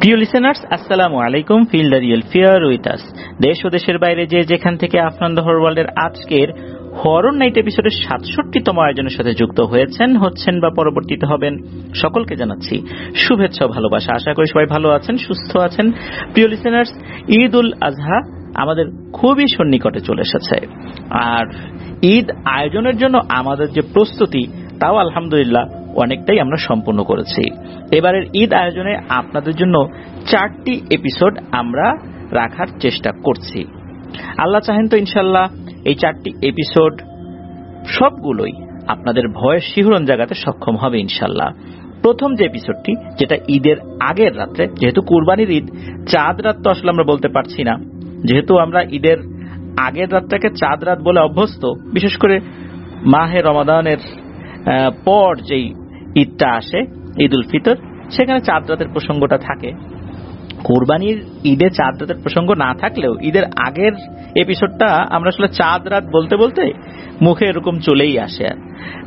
প্রিয় লিসেনার্স, আসসালামু আলাইকুম। Feel the real fear with us. দেশ ও দেশের বাইরে যে যেখান থেকে আফনান দ্য হরর ওয়ার্ল্ডের আজকের হরর নাইট এপিসোডের 67তম আয়োজনের সাথে যুক্ত হচ্ছেন বা পরবর্তীতে হবেন, সকলকে জানাচ্ছি শুভেচ্ছা ও ভালোবাসা। আশা করি সবাই ভালো আছেন, সুস্থ আছেন। প্রিয় লিসেনার্স, ঈদ উল আজহা আমাদের খুবই সন্নিকটে চলে এসেছে, আর ঈদ আয়োজনের জন্য আমাদের যে প্রস্তুতি তাও আলহামদুলিল্লাহ অনেকটাই আমরা সম্পূর্ণ করেছি। এবারের ঈদ আয়োজনে আপনাদের জন্য 4টি এপিসোড আমরা রাখার চেষ্টা করছি। আল্লাহ চাহেন তো ইনশাল্লাহ এই 4টি এপিসোড সবগুলোই আপনাদের ভয়ের শিহরণ জাগাতে সক্ষম হবে ইনশাল্লাহ। প্রথম যে এপিসোডটি, যেটা ঈদের আগের রাত্রে, যেহেতু কুরবানির ঈদ, চাঁদ রাত তো আসলে আমরা বলতে পারছি না, যেহেতু আমরা ঈদের আগের রাতটাকে চাঁদ রাত বলে অভ্যস্ত। বিশেষ করে মাহে রমাদানের পর যেই ঈদটা আসে, ঈদ উল ফিতর, সেখানে চাঁদ রাতের প্রসঙ্গটা থাকে। কুরবানির ঈদে চাঁদ রাতের প্রসঙ্গ না থাকলেও ঈদের আগের এপিসোডটা আমরা আসলে চাঁদ রাত বলতে বলতে মুখে এরকম চলেই আসে।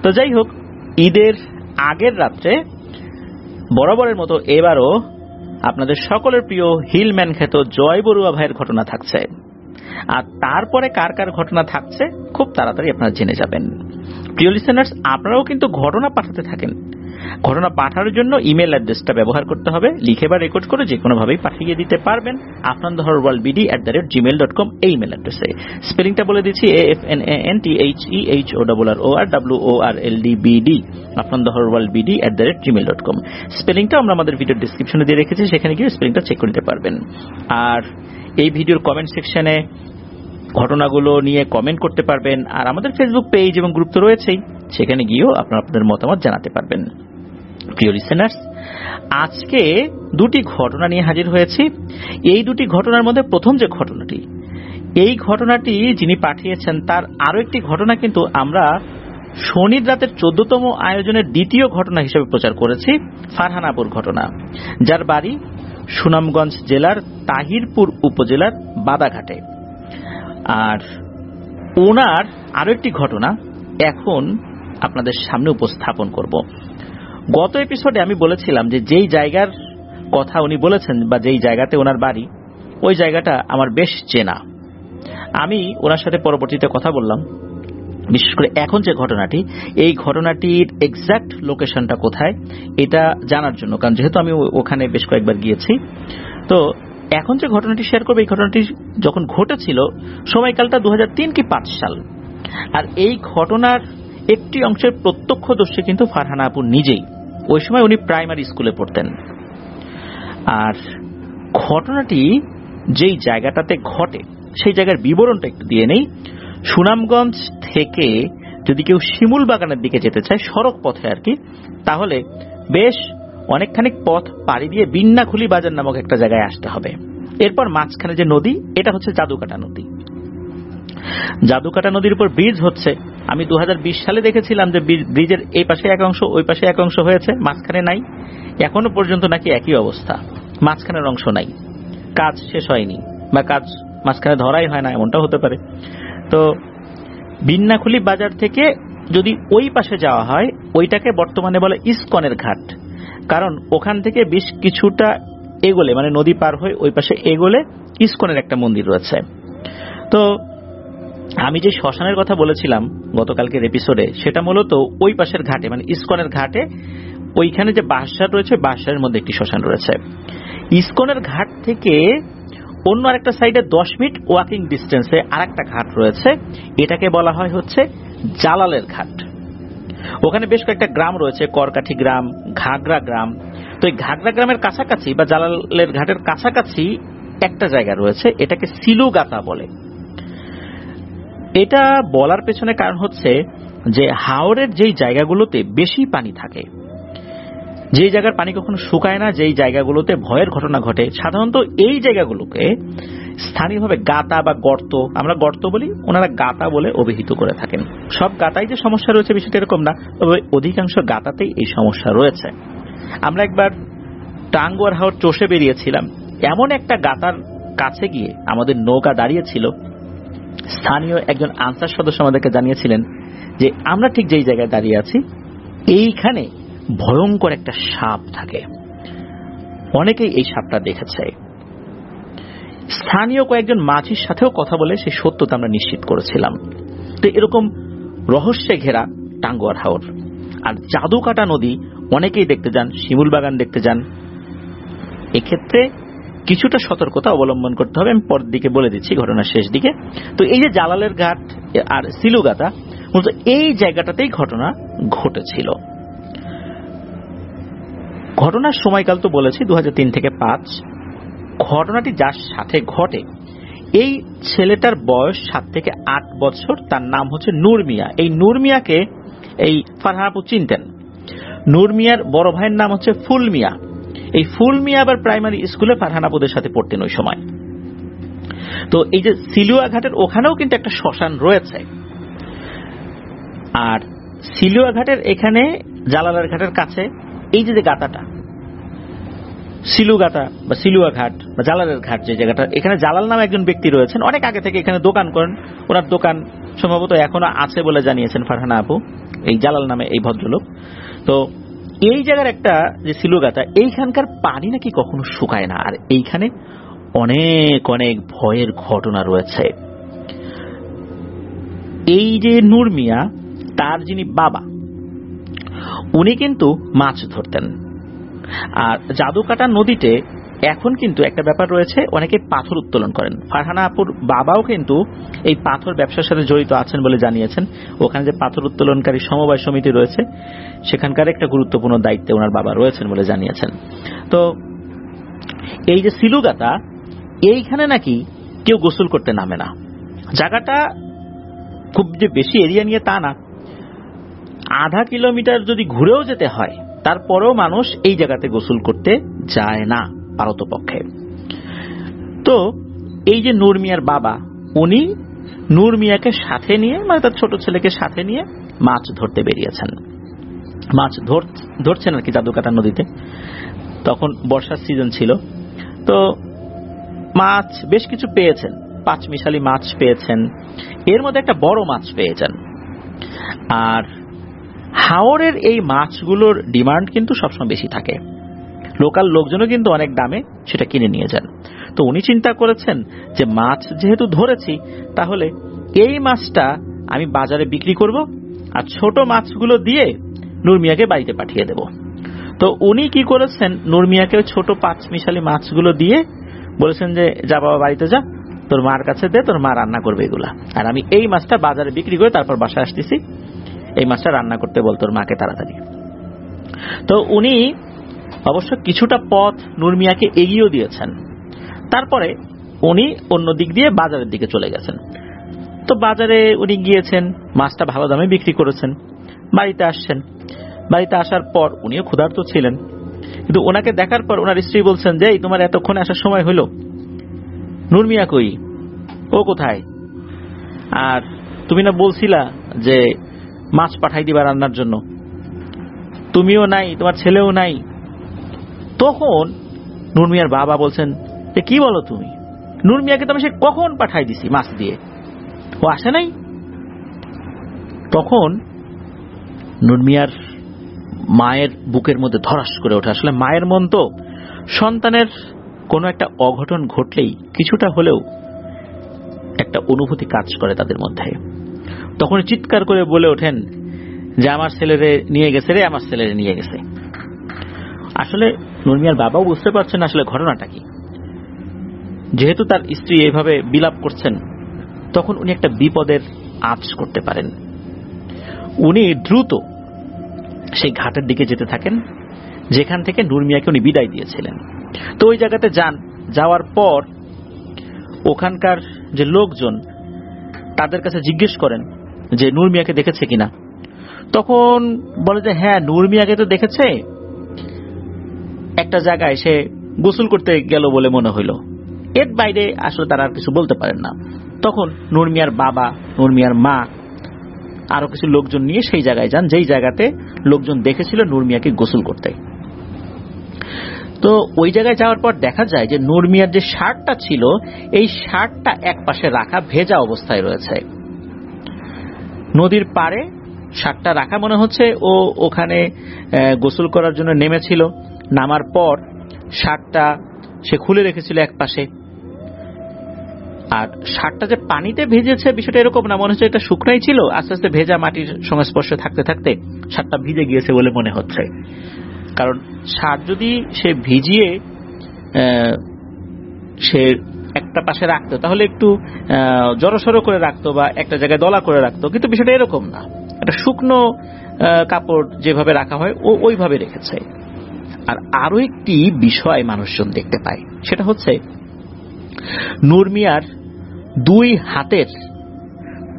তো যাই হোক, ঈদের আগের রাত্রে বরাবরের মতো এবারও আপনাদের সকলের প্রিয় হিলম্যান খ্যাত জয় বড়ুয়া ভাইয়ের ঘটনা থাকছে, আর তারপরে কার কার ঘটনা থাকছে খুব তাড়াতাড়ি আপনারা জেনে যাবেন। প্রিয় লিসেনার্স, আপনারাও কিন্তু ঘটনা পাঠাতে থাকেন। ঘটনা পাঠানোর জন্য ইমেল অ্যাড্রেসটা ব্যবহার করতে হবে, লিখে বা রেকর্ড করে যে কোনোভাবেই পাঠিয়ে দিতে পারবেন afnanthehorrorworldbd@gmail.com এই ইমেল অ্যাড্রেসে। স্পেলিংটা বলে দিচ্ছি, AFNANTHEHORRORLDBD, afnanthehorrorworldbd@gmail.com। স্পেলিংটা আমরা আমাদের ভিডিওর ডেসক্রিপশনে দিয়ে রেখেছি, সেখানে গিয়ে স্পেলিংটা চেক করে নিতে পারবেন। আর এই ভিডিওর কমেন্ট সেকশনে ঘটনাগুলো নিয়ে কমেন্ট করতে পারবেন, আর আমাদের ফেসবুক পেজ এবং গ্রুপ তো রয়েছেই, সেখানে গিয়েও আপনারা আপনাদের মতামত জানাতে পারবেন। প্রিয় লিসেনার্স, আজকে 2টি ঘটনা নিয়ে হাজির হয়েছি। এই 2টি ঘটনার মধ্যে প্রথম যে ঘটনাটি, এই ঘটনাটি যিনি পাঠিয়েছেন তার আরো একটি ঘটনা কিন্তু আমরা শনির রাতের 14তম আয়োজনের দ্বিতীয় ঘটনা হিসেবে প্রচার করেছি, ফারহান আপুর ঘটনা, যার বাড়ি সুনামগঞ্জ জেলার তাহিরপুর উপজেলার বাদাঘাটে। আর ওনার আরো একটি ঘটনা এখন আপনাদের সামনে উপস্থাপন করব। গত এপিসোডে আমি বলেছিলাম যে যেই জায়গার কথা উনি বলেছেন বা যেই জায়গাতে ওনার বাড়ি, ওই জায়গাটা আমার বেশ চেনা। আমি ওনার সাথে পরবর্তীতে কথা বললাম, বিশেষ করে এখন যে ঘটনাটি, এই ঘটনাটির এক্সাক্ট লোকেশনটা কোথায় এটা জানার জন্য, কারণ যেহেতু আমি ওখানে বেশ কয়েকবার গিয়েছি। তো এখন যে ঘটনাটি শেয়ার করবো, এই ঘটনাটি যখন ঘটেছিল সময়কালটা 2003 কি 5 সাল। আর এই ঘটনার একটি অংশের প্রত্যক্ষদর্শী কিন্তু ফারহানা আপু নিজেই। ওই সময় উনি প্রাইমারি স্কুলে পড়তেন। আর ঘটনাটি যেই জায়গাটাতে ঘটে সেই জায়গার বিবরণটা একটু দিয়ে নেই। সুনামগঞ্জ থেকে যদি কেউ শিমুল বাগানের দিকে যেতে চায় সড়ক পথে আর কি, তাহলে বেশ অনেকখানি পথ পাড়ি দিয়ে বিন্নাখুলি বাজার নামক একটা জায়গায় আসতে হবে। এরপর মাঝখানে যে নদী, এটা হচ্ছে জাদুকাটা নদী। জাদুকাটা নদীর উপর ব্রিজ হচ্ছে। আমি 2020 সালে দেখেছিলাম যে ব্রিজের এই পাশে এক অংশ, ওই পাশে এক অংশ হয়েছে, মাঝখানে নাই। এখনো পর্যন্ত নাকি একই অবস্থা, মাঝখানের অংশ নাই, কাজ শেষ হয়নি বা কাজ মাঝখানে ধরাই হয় না, এমনটাও হতে পারে। তো বিন্নাখুলি বাজার থেকে যদি ওই পাশে যাওয়া হয়, ওইটাকে বর্তমানে বলে ইস্কনের ঘাট, কারণ ওখান থেকে বেশ কিছুটা এগোলে, মানে নদী পার হয়ে ওই পাশে এগোলে ইস্কনের একটা মন্দির রয়েছে। তো আমি যে শ্মশানের কথা বলেছিলাম গতকালকের এপিসোডে, সেটা মূলত ওই পাশের ঘাটে, মানে ইস্কনের ঘাটে, ওইখানে যে বাঁশঝাড় রয়েছে, বাঁশঝাড়ের মধ্যে একটি শ্মশান রয়েছে। ইস্কনের ঘাট থেকে অন্য আরেকটা সাইডে 10 মিনিট ওয়াকিং ডিস্টেন্সে আরেকটা ঘাট রয়েছে, এটাকে বলা হয় হচ্ছে জালালের ঘাট। ওখানে বেশ কয়েকটা গ্রাম রয়েছে, করকাঠি গ্রাম, ঘাগরা গ্রাম। তো এই ঘাগরা গ্রামের কাছাকাছি বা জালালের ঘাটের কাছাকাছি একটা জায়গা রয়েছে, এটাকে সিলুগাতা বলে। এটা বলার পেছনে কারণ হচ্ছে যে হাওরের যেই জায়গাগুলোতে বেশি পানি থাকে, যেই জায়গার পানি কখনো শুকায় না, যেই জায়গাগুলোতে ভয়ের ঘটনা ঘটে, সাধারণত এই জায়গাগুলোকে স্থানীয়ভাবে গাতা বা গর্ত, আমরা গর্ত বলি, ওনারা গাতা বলে অভিহিত করে থাকেন। সব গাতাই যে সমস্যা রয়েছে বিষয়টা এরকম না, তবে অধিকাংশ গাতাতেই এই সমস্যা রয়েছে। আমরা একবার টাঙ্গুয়ার হাওর চষে বেরিয়েছিলাম, এমন একটা গাতার কাছে গিয়ে আমাদের নৌকা দাঁড়িয়েছিল। স্থানীয় একজন আনসার সদস্য আমাদেরকে জানিয়েছিলেন যে আমরা ঠিক যেই জায়গায় দাঁড়িয়ে আছি, এইখানে ভয়ঙ্কর একটা সাপ থাকে। অনেকেই এই সাপটা দেখেছে। স্থানীয় কয়েকজন মাঝির সাথেও কথা বলে সেই সত্যতা আমরা নিশ্চিত করেছিলাম। তো এরকম রহস্যে ঘেরা টাঙ্গুয়ার হাওর আর জাদুকাটা নদী অনেকেই দেখতে যান, শিমুল বাগান দেখতে যান। এক্ষেত্রে কিছুটা সতর্কতা অবলম্বন করতে হবে, আমি পরের দিকে বলে দিচ্ছি ঘটনার শেষ দিকে। তো এই যে জালালের ঘাট আর সিলুগাতা, মূলত এই জায়গাটাতেই ঘটনা ঘটেছিল। ঘটনার সময়কাল তো বলেছি 2003 থেকে 5। ঘটনাটি যার সাথে ঘটে এই ছেলেটার বয়স 7 থেকে 8 বছর। তার নাম হচ্ছে নূর মিয়া। এই নূর মিয়াকে এই ফারহান আপু চিনতেন। নূর মিয়ার বড় ভাইয়ের নাম হচ্ছে ফুল মিয়া। এই ফুল মিয়া আবার প্রাইমারি স্কুলে ফারহান আপুদের সাথে পড়তেন ওই সময়। তো এই যে সিলুয়া ঘাটের ওখানেও কিন্তু একটা শ্মশান রয়েছে। আর সিলুয়া ঘাটের এখানে জালালের ঘাটের কাছে এই যে গাতাটা সিলুগাতা বা সিলুয়া ঘাট বা জালালের ঘাট, যে জায়গাটা, এখানে জালাল নামে একজন ব্যক্তি রয়েছেন, অনেক আগে থেকে এখানে দোকান করেন। ওনার দোকান সম্ভবত এখনো আছে বলে জানিয়েছেন ফারহানা আপু, এই জালাল নামে এই ভদ্রলোক। তো এই জায়গার একটা যে সিলুগাতা, এইখানকার পানি নাকি কখনো শুকায় না। আর এইখানে অনেক অনেক ভয়ের ঘটনা রয়েছে। এই যে নূর মিয়া, তার যিনি বাবা, উনি কিন্তু মাছ ধরতেন। আর জাদুকাটা নদীতে এখন কিন্তু একটা ব্যাপার রয়েছে, অনেকে পাথর উত্তোলন করেন। ফারহানা আপুর বাবাও কিন্তু এই পাথর ব্যবসার সাথে জড়িত আছেন বলে জানিয়েছেন। ওখানে যে পাথর উত্তোলনকারী সমবায় সমিতি রয়েছে, সেখানকার একটা গুরুত্বপূর্ণ দায়িত্বে ওনার বাবা রয়েছেন বলে জানিয়েছেন। তো এই যে সিলুগাতা, এইখানে নাকি কেউ গোসল করতে নামে না। জায়গাটা খুব যে বেশি এরিয়া নিয়ে তা না, আধা কিলোমিটার যদি ঘুরেও যেতে হয় তারপরেও মানুষ এই জায়গাতে গোসল করতে যায় না পারতপক্ষে। তো এই যে নূর মিয়ার বাবা, উনি নূর মিয়াকে সাথে নিয়ে, মানে তার ছোট ছেলেকে সাথে নিয়ে মাছ ধরতে বেরিয়েছেন। মাছ ধরছেন আর কি জাদুকাটা নদীতে। তখন বর্ষার সিজন ছিল। তো মাছ বেশ কিছু পেয়েছেন, 5 মিশালি মাছ পেয়েছেন, এর মধ্যে একটা বড় মাছ পেয়েছেন। আর হাওরের এই মাছগুলোর ডিমান্ড কিন্তু সবসময় বেশি থাকে, লোকাল লোকজনও কিন্তু অনেক দামে সেটা কিনে নিয়ে যান। তো উনি চিন্তা করেছেন যে মাছ যেহেতু ধরেছি, তাহলে এই মাছটা আমি বাজারে বিক্রি করব আর ছোট মাছগুলো দিয়ে নূর মিয়াকে বাড়িতে পাঠিয়ে দেব। তো উনি কি করেছেন, নূর মিয়াকে ছোট 5 মিশালি মাছগুলো দিয়ে বলেছেন যে যা বাবা বাড়িতে যা, তোর মার কাছে দে, তোর মা রান্না করবে এগুলা, আর আমি এই মাছটা বাজারে বিক্রি করে তারপর বাসায় আসতেছি, এই মাছটা রান্না করতে বল তোর মাকে তাড়াতাড়ি। তো উনি অবশ্য কিছুটা পথ নূর মিয়াকে এগিয়েও দিয়েছেন। তারপরে উনি অন্য দিক দিয়ে বাজারের দিকে চলে গেছেন। তো বাজারে উনি গিয়েছেন, মাছটা ভালো দামে বিক্রি করেছেন, বাড়িতে আসছেন। বাড়িতে আসার পর উনিও ক্ষুধার্ত ছিলেন, কিন্তু ওনাকে দেখার পর ওনার স্ত্রী বলছেন যে তোমার এতক্ষণে আসার সময় হলো, নূর মিয়া কই, ও কোথায়? আর তুমি না বলছিলা যে মাছ পাঠাই দিবা রান্নার জন্য, তুমিও নাই, তোমার ছেলেও নাই। তখন নূর মিয়ার বাবা বলছেন যে কি বলো তুমি, নূর মিয়াকে তো আমি সে কখন পাঠাই দিছি মাছ দিয়ে, ও আসে নাই। তখন নূর মিয়ার মায়ের বুকের মধ্যে ধরাস করে ওঠে। আসলে মায়ের মন তো, সন্তানের কোনো একটা অঘটন ঘটলেই কিছুটা হলেও একটা অনুভূতি কাজ করে তাদের মধ্যে। তখন চিৎকার করে বলে ওঠেন যে আমার ছেলেরে নিয়ে গেছে রে, আমার ছেলেরে নিয়ে গেছে। আসলে নূর মিয়ার বাবাও বুঝতে পারছেন আসলে ঘটনাটা কি। যেহেতু তার স্ত্রী এইভাবে বিলাপ করছেন, তখন উনি একটা বিপদের আঁচ করতে পারেন। উনি দ্রুত সেই ঘাটের দিকে যেতে থাকেন যেখান থেকে নূর মিয়াকে উনি বিদায় দিয়েছিলেন। তো ওই জায়গাতে যান, যাওয়ার পর ওখানকার যে লোকজন তাদের কাছে জিজ্ঞেস করেন যে নূর মিয়াকে দেখেছে কিনা। তখন বলে যে হ্যাঁ, নূর মিয়াকে তো দেখেছে, একটা জায়গায় সে গোসল করতে গেল বলে মনে হইল। এর বাইরে আসলে তারা আর কিছু বলতে পারেন না। তখন নূর মিয়ার বাবা, নূর মিয়ার মা আরো কিছু লোকজন নিয়ে সেই জায়গায় যান যেই জায়গাতে লোকজন দেখেছিল নূর মিয়াকে গোসল করতে। তো ওই জায়গায় যাওয়ার পর দেখা যায় যে নূর মিয়ার যে শার্টটা ছিল, এই শার্টটা এক পাশে রাখা, ভেজা অবস্থায় রয়েছে। নদীর পাড়ে শার্টটা রাখা, মনে হচ্ছে ও ওখানে গোসল করার জন্য নেমেছিল। নামার পর শার্টটা সে খুলে রেখেছিল এক পাশে, আর শার্টটা যে পানিতে ভিজেছে বিষয়টা এরকম না, মনে হচ্ছে এটা শুকনাই ছিল, আস্তে আস্তে ভেজা মাটির সংস্পর্শে থাকতে থাকতে শার্টটা ভিজে গিয়েছে বলে মনে হচ্ছে। কারণ শার্ট যদি সে ভিজিয়ে সে একটা পাশে রাখতো তাহলে একটু জড়সড় করে রাখতো বা একটা জায়গায় দলা করে রাখতো, কিন্তু বিষয়টা এরকম না, একটা শুকনো কাপড় যেভাবে রাখা হয় ওইভাবে রেখেছে। আর আরো একটি বিষয় মানুষজন দেখতে পায়, সেটা হচ্ছে নূর মিয়ার 2 হাতের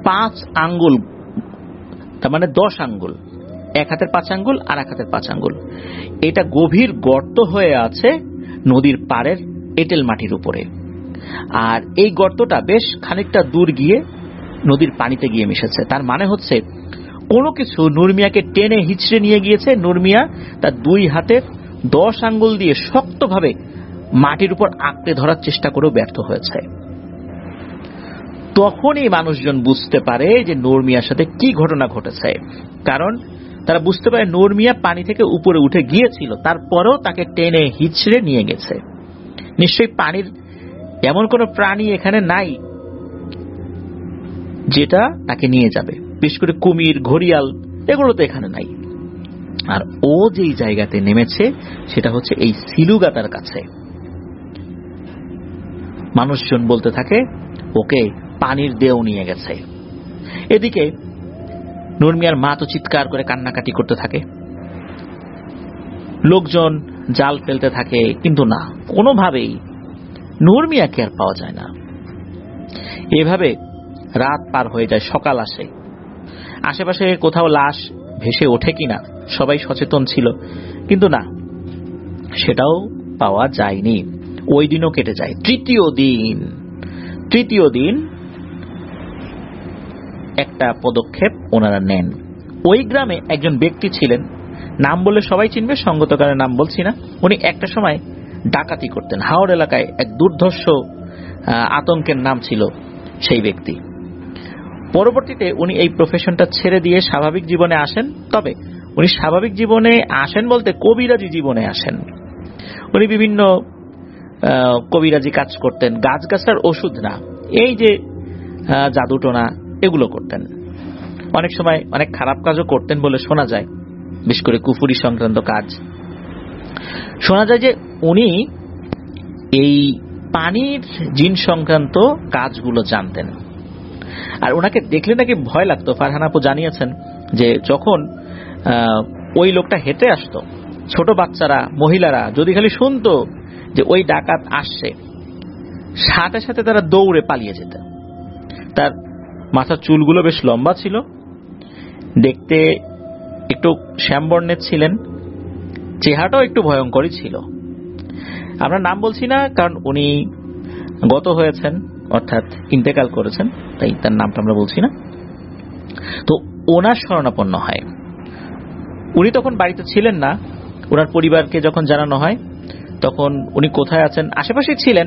5 আঙ্গুল, তার মানে 10 আঙ্গুল, এক হাতের 5 আঙ্গুল আর এক হাতের 5 আঙ্গুল, এটা গভীর গর্ত হয়ে আছে নদীর পাড়ের এঁটেল মাটির উপরে। আর এই গর্তটা বেশ খানিকটা দূর গিয়ে নদীর পানিতে গিয়ে মিশেছে। তার মানে হচ্ছে কোনো কিছু নূর মিয়াকে টেনে হিচড়ে নিয়ে গিয়েছে, নূর মিয়া তার 2 হাতের 10 আঙ্গুল দিয়ে শক্তভাবে মাটির উপর আঁকড়ে ধরার চেষ্টা করেও ব্যর্থ হয়েছে। তখনই মানুষজন বুঝতে পারে যে নূর মিয়ার সাথে কি ঘটনা ঘটেছে, কারণ তারা বুঝতে পারে নূর মিয়া পানি থেকে উপরে উঠে গিয়েছিল, তারপরেও তাকে টেনে হিচড়ে নিয়ে গেছে। নিশ্চয়ই পানির এমন কোন প্রাণী এখানে নাই যেটা তাকে নিয়ে যাবে, বিশেষ করে কুমির, ঘড়িয়াল, এগুলো তো এখানে নাই। আর ও যেই জায়গাতে নেমেছে সেটা হচ্ছে এই সিলুগাতার কাছে। মানুষজন বলতে থাকে ওকে পানির দেও নিয়ে গেছে। এদিকে নূর মিয়ার মা তো চিৎকার করে কান্নাকাটি করতে থাকে, লোকজন জাল ফেলতে থাকে, কিন্তু না, কোনোভাবেই নূর মিয়াকে আর পাওয়া যায় না। এভাবে রাত পার হয়ে যায়, সকাল আসে, আশেপাশে কোথাও লাশ ভেসে ওঠে কিনা সবাই সচেতন ছিল, কিন্তু না, সেটাও পাওয়া যায়নি। ওই দিনও কেটে যায়। তৃতীয় দিন একটা পদক্ষেপ ওনারা নেন। ওই গ্রামে একজন ব্যক্তি ছিলেন, নাম বললে সবাই চিনবে, সঙ্গত কারণে নাম বলছি না। উনি একটা সময় ডাকাতি করতেন। হাওড় এলাকায় এক দুর্ধর্ষ আতঙ্কের নাম ছিল সেই ব্যক্তি। পরবর্তীতে উনি এই প্রফেশনটা ছেড়ে দিয়ে স্বাভাবিক জীবনে আসেন। তবে উনি স্বাভাবিক জীবনে আসেন বলতে কবিরাজি জীবনে আসেন। উনি বিভিন্ন কবিরাজি কাজ করতেন, গাছগাছার ওষুধ না, এই যে জাদুটোনা এগুলো করতেন। অনেক সময় অনেক খারাপ কাজও করতেন বলে শোনা যায়, বিশেষ করে কুফুরি সংক্রান্ত কাজ। শোনা যায় যে উনি এই পানির জিন সংক্রান্ত কাজগুলো জানতেন। আর ওনাকে দেখলে নাকি ভয় লাগতো। ফারহান আপু জানিয়েছেন যে যখন ওই লোকটা হেঁটে আসতো, ছোট বাচ্চারা, মহিলারা যদি খালি শুনতো যে ওই ডাকাত আসছে, সাথে সাথে তারা দৌড়ে পালিয়ে যেত। তার মাথার চুলগুলো বেশ লম্বা ছিল, দেখতে একটু শ্যামবর্ণের ছিলেন, চেহারাটাও একটু ভয়ঙ্করই ছিল। আমরা নাম বলছি না, কারণ উনি গত হয়েছেন, অর্থাৎ ইন্তেকাল করেছেন, তাই তার নামটা আমরা বলছি না। তো ওনার শরণাপন্ন হয়। উনি তখন বাড়িতে ছিলেন না। ওনার পরিবারকে যখন জানানো হয় তখন উনি কোথায় আছেন, আশেপাশে ছিলেন,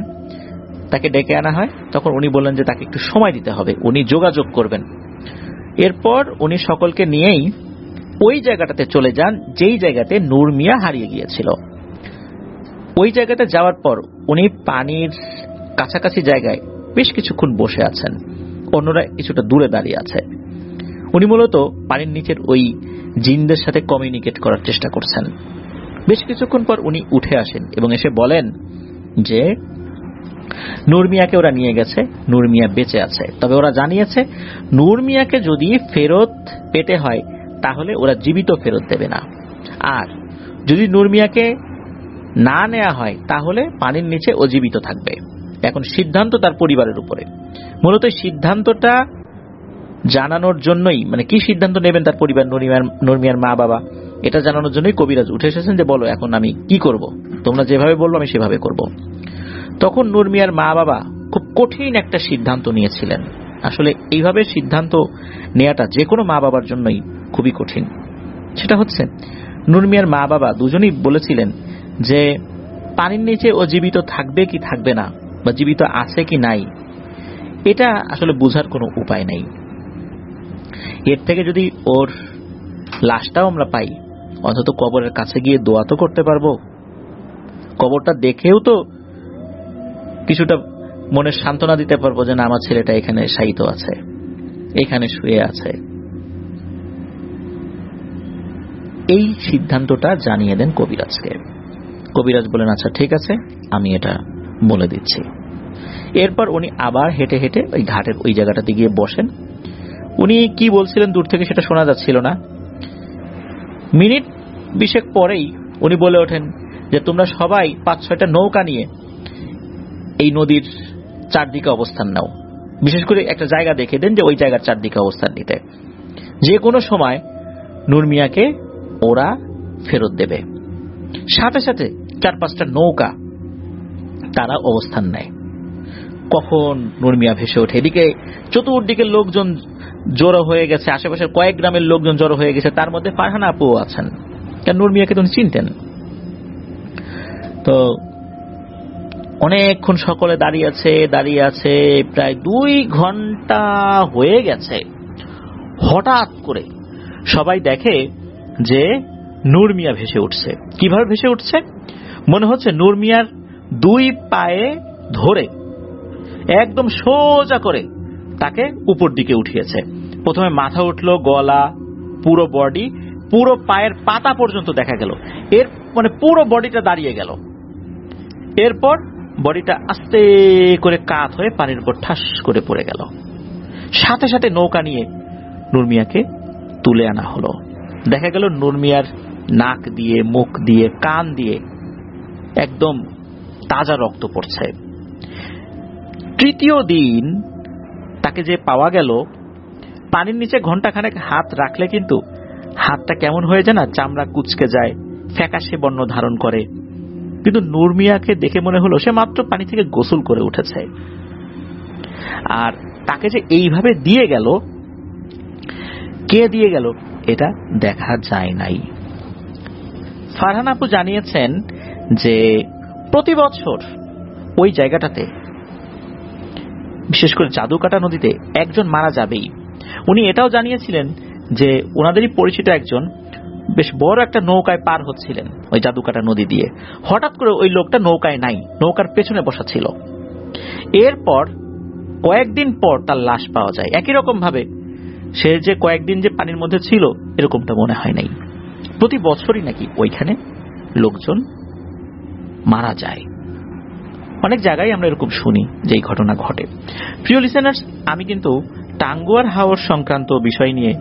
তাকে ডেকে আনা হয়। তখন উনি বললেন যে তাকে একটু সময় দিতে হবে, উনি যোগাযোগ করবেন। এরপর উনি সকলকে নিয়েই ওই জায়গাটাতে চলে যান যেই জায়গাতে নূর মিয়া হারিয়ে গিয়েছিল। ওই জায়গাতে যাওয়ার পর উনি পানির কাছাকাছি জায়গায় বেশ কিছুক্ষণ বসে আছেন, অন্যরা কিছুটা দূরে দাঁড়িয়ে আছে। উনি মূলত পানির নিচের ওই জিনদের সাথে কমিউনিকেট করার চেষ্টা করছেন। বেশ কিছুক্ষণ পর উনি উঠে আসেন এবং এসে বলেন যে নূর মিয়াকে ওরা নিয়ে গেছে, নূর মিয়া বেঁচে আছে। তবে ওরা জানিয়েছে নূর মিয়াকে যদি ফেরত পেতে হয় তাহলে ওরা জীবিত ফেরত দেবে না, আর যদি নূর মিয়াকে না নেওয়া হয় তাহলে পানির নিচে ও জীবিত থাকবে। এখন সিদ্ধান্ত তার পরিবারের উপরে। মূলত সিদ্ধান্তটা জানানোর জন্যই, মানে কি সিদ্ধান্ত নেবেন তার পরিবার, নূর মিয়ার মা বাবা, এটা জানানোর জন্যই কবিরাজ উঠে এসেছেন যে বলো এখন আমি কি করব, তোমরা যেভাবে বলবো আমি সেভাবে করব। তখন নূর মিয়ার মা বাবা খুব কঠিন একটা সিদ্ধান্ত নিয়েছিলেন। আসলে এইভাবে সিদ্ধান্ত নেওয়াটা যে কোনো মা বাবার জন্যই খুবই কঠিন। সেটা হচ্ছে নূর মিয়ার মা বাবা দুজনেই বলেছিলেন যে পানির নিচে ও জীবিত থাকবে কি থাকবে না, বা জীবিত আছে কি নাই, এটা আসলে বোঝার কোনো উপায় নেই। এর থেকে যদি ওর লাশটাও আমরা পাই, অন্তত কবরের কাছে গিয়ে দোয়া তো করতে পারবো। কবরটা দেখেও তো কিছুটা মনের সান্ত্বনা দিতে পারবো যে না, আমার ছেলেটা এখানে শায়িত আছে, এখানে শুয়ে আছে। এই সিদ্ধান্তটা জানিয়ে দেন কবিরাজকে। কবিরাজ বলেন আচ্ছা ঠিক আছে, আমি এটা বলে দিচ্ছি। এরপর উনি আবার হেঁটে হেঁটে ওই ঘাটের ওই জায়গাটাতে গিয়ে বসেন। উনি কি বলছিলেন দূর থেকে সেটা শোনা যাচ্ছিল না। মিনিট 20 পরেই উনি বলে ওঠেন যে তোমরা সবাই 5-6টা নৌকা নিয়ে এই নদীর চারদিকে অবস্থান নাও। বিশেষ করে একটা জায়গা দেখে দেন যে ওই জায়গার চারদিকে অবস্থান নিতে, যে কোনো সময় নূর মিয়াকে ওরা ফেরত দেবে। সাথে সাথে 4-5টা নৌকা তারা অবস্থান নেয়। কখন নূর মিয়া ভেসে ওঠে, এদিকে চতুর্দিকে লোকজন জড়ো হয়ে গেছে, আশেপাশের কয়েক গ্রামের লোকজন জড়ো হয়ে গেছে, তার মধ্যে ফারহানা আপুও আছেন, কারণ নূর মিয়াকে তো চিনতেন। তো অনেকক্ষণ সকলে দাঁড়িয়ে আছে, প্রায় 2 ঘন্টা হয়ে গেছে। হঠাৎ করে সবাই দেখে যে নূর মিয়া ভেসে উঠছে। কিভাবে ভেসে উঠছে? মনে হচ্ছে নূর মিয়ার 2 পায়ে ধরে একদম সোজা করে তাকে উপর দিকে উঠিয়েছে। প্রথমে মাথা উঠলো, গলা, পুরো বডি, পুরো পায়ের পাতা পর্যন্ত দেখা গেল। এর মানে পুরো বডিটা দাঁড়িয়ে গেল। এরপর বডিটা আস্তে করে কাত হয়ে পানির উপর ঠাস করে পড়ে গেল। সাথে সাথে নৌকা নিয়ে নূর মিয়াকে তুলে আনা হলো। দেখা গেল নূর মিয়ার নাক দিয়ে, মুখ দিয়ে, কান দিয়ে একদম তাজা রক্ত পড়ছে। তৃতীয় দিন তাকে যে পাওয়া গেল, পানির নিচে ঘন্টাখানেক হাত রাখলে কিন্তু হাতটা কেমন হয়ে যায় না, চামড়া কুঁচকে যায়, ফ্যাকাশে বর্ণ ধারণ করে। কিন্তু নূর মিয়াকে দেখে মনে হলো সে মাত্র পানি থেকে গোসল করে উঠেছে। আর তাকে যে এইভাবে দিয়ে গেল, কে দিয়ে গেল এটা দেখা যায় নাই। ফারহান আপু জানিয়েছেন যে প্রতি বছর ওই জায়গাটাতে, বিশেষ করে জাদুকাটা নদীতে একজন মারা যাবেই। উনি এটাও জানিয়েছিলেন যে ওনাদেরই পরিচিত একজন বেশ বড় একটা নৌকায় পার হচ্ছিলেন ওই জাদুকাটা নদী দিয়ে। হঠাৎ করে ওই লোকটা নৌকায় নাই, নৌকার পেছনে বসা ছিল। এরপর কয়েকদিন পর তার লাশ পাওয়া যায়। একই রকম ভাবে সে যে কয়েকদিন যে পানির মধ্যে ছিল এরকমটা মনে হয় নাই। প্রতি বছরই নাকি ওইখানে লোকজন মারা যায়। অনেক জায়গায় আমরা এরকম শুনি যে এই ঘটনা ঘটে। প্রিয় লিসেনার্স, আমি কিন্তু টাঙ্গুয়ার হাওর সংক্রান্ত বিষয় নিয়ে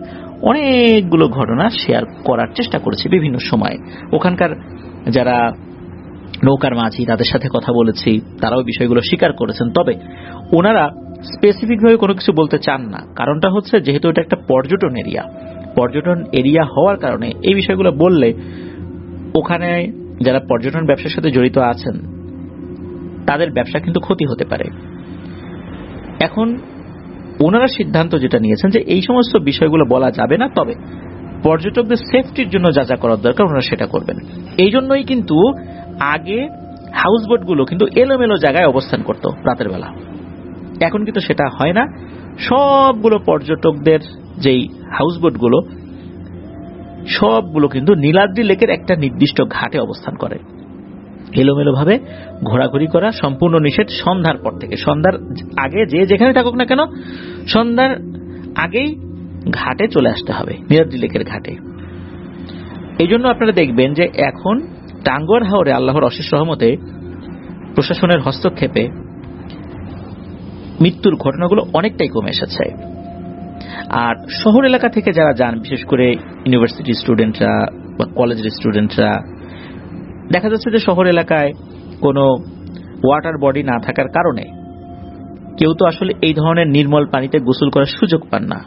অনেকগুলো ঘটনা শেয়ার করার চেষ্টা করেছি বিভিন্ন সময়। ওখানকার যারা নৌকার মাঝি তাদের সাথে কথা বলেছি, তারাও বিষয়গুলো স্বীকার করেছেন। তবে ওনারা স্পেসিফিক ভাবে কোনো কিছু বলতে চান না। কারণটা হচ্ছে যেহেতু এটা একটা পর্যটন এরিয়া হওয়ার কারণে এই বিষয়গুলো বললে ওখানে যারা পর্যটন ব্যবসার সাথে জড়িত আছেন তাদের ব্যবসা কিন্তু ক্ষতি হতে পারে। এখন ওনারা সিদ্ধান্ত যেটা নিয়েছেন যে এই সমস্ত বিষয়গুলো বলা যাবে না, তবে পর্যটকদের সেফটির জন্য যা যা করার দরকার ওনারা সেটা করবেন। এই জন্যই কিন্তু আগে হাউসবোটগুলো কিন্তু এলোমেলো জায়গায় অবস্থান করত রাতের বেলা। এখন কিন্তু সেটা হয় না। সবগুলো পর্যটকদের যেই হাউসবোটগুলো সবগুলো কিন্তু নীলাদ্রি লেকের একটা নির্দিষ্ট ঘাটে অবস্থান করে। এলোমেলো ভাবে ঘোরাঘুরি করা সম্পূর্ণ নিষেধ সন্ধ্যার পর থেকে। সন্ধ্যার আগে যে যেখানে থাকুক না কেন সন্ধ্যার আগেই ঘাটে চলে আসতে হবে, নীলাদ্রি লেকের ঘাটে। এই জন্য আপনারা দেখবেন যে এখন টাঙ্গুয়ার হাওরে আল্লাহর অশেষ রহমতে প্রশাসনের হস্তক্ষেপে মৃত্যুর ঘটনাগুলো অনেকটাই কমে এসেছে। আর শহর এলাকা থেকে যারা যান, বিশেষ করে ইউনিভার্সিটি স্টুডেন্টরা বা কলেজের স্টুডেন্টরা, দেখা যাচ্ছে যে শহর এলাকায় কোনো ওয়াটার বডি না থাকার কারণে কেউ তো আসলে এই ধরনের নির্মল পানিতে গোসল করার সুযোগ পান না।